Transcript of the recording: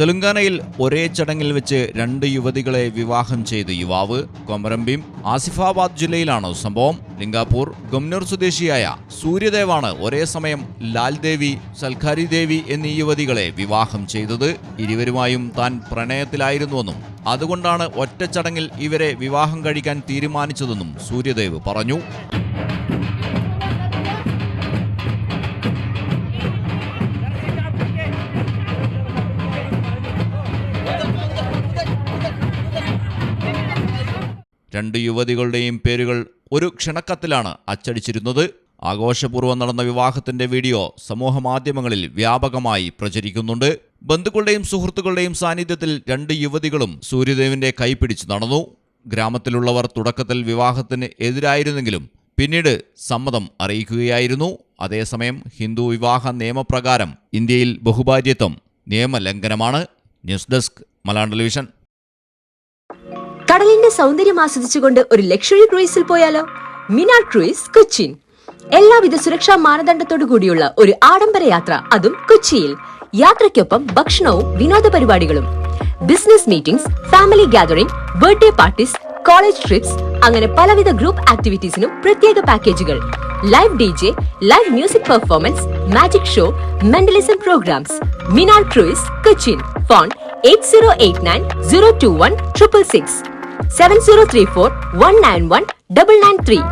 തെലങ്കാനയിൽ ഒരേ ചടങ്ങിൽ വെച്ച് 2 യുവതികളെ വിവാഹം ചെയ്ത യുവാവ്. കൊമരംഭീം ആസിഫാബാദ് ജില്ലയിലാണ് സംഭവം. ലിംഗാപൂർ ഗംനൂർ സ്വദേശിയായ സൂര്യദേവാണ് ഒരേ സമയം ലാൽദേവി, സൽഖാരി ദേവി എന്നീ യുവതികളെ വിവാഹം ചെയ്തത്. ഇരുവരുമായും താൻ പ്രണയത്തിലായിരുന്നുവെന്നും അതുകൊണ്ടാണ് ഒറ്റ ചടങ്ങിൽ ഇവരെ വിവാഹം കഴിക്കാൻ തീരുമാനിച്ചതെന്നും സൂര്യദേവ് പറഞ്ഞു. രണ്ട് യുവതികളുടെയും പേരുകൾ ഒരു ക്ഷണക്കത്തിലാണ് അച്ചടിച്ചിരുന്നത്. ആഘോഷപൂർവ്വം നടന്ന വിവാഹത്തിന്റെ വീഡിയോ സമൂഹമാധ്യമങ്ങളിൽ വ്യാപകമായി പ്രചരിക്കുന്നുണ്ട്. ബന്ധുക്കളുടെയും സുഹൃത്തുക്കളുടെയും സാന്നിധ്യത്തിൽ 2 യുവതികളും സൂര്യദേവിന്റെ കൈപിടിച്ച് നടന്നു. ഗ്രാമത്തിലുള്ളവർ തുടക്കത്തിൽ വിവാഹത്തിന് എതിരായിരുന്നെങ്കിലും പിന്നീട് സമ്മതം അറിയിക്കുകയായിരുന്നു. അതേസമയം ഹിന്ദു വിവാഹ നിയമപ്രകാരം ഇന്ത്യയിൽ ബഹുഭാര്യത്വം നിയമലംഘനമാണ്. News desk Malayalam television. കടലിന്റെ സൗന്ദര്യം ആസ്വദിച്ചുകൊണ്ട് ഒരു ലക്ഷറി ക്രൂയിസിൽ പോയാലോ? മിനാർ ക്രൂയിസ് കൊച്ചിൻ. എല്ലാവിധ സുരക്ഷാ മാനദണ്ഡത്തോടു കൂടിയുള്ള ഒരു ആഡംബര യാത്ര, അതും കൊച്ചിയിൽ. യാത്രയ്ക്കൊപ്പം ഭക്ഷണവും വിനോദ പരിപാടികളും, business meetings, family gathering, birthday parties, college trips, അങ്ങനെ പലവിധ ഗ്രൂപ്പ് ആക്ടിവിറ്റീസിനും പ്രത്യേക പാക്കേജുകൾ. Live DJ, live music performance, magic show, mentalism programmes. Minar cruise Cochin. Phone 8089 021 666 7034 191 993.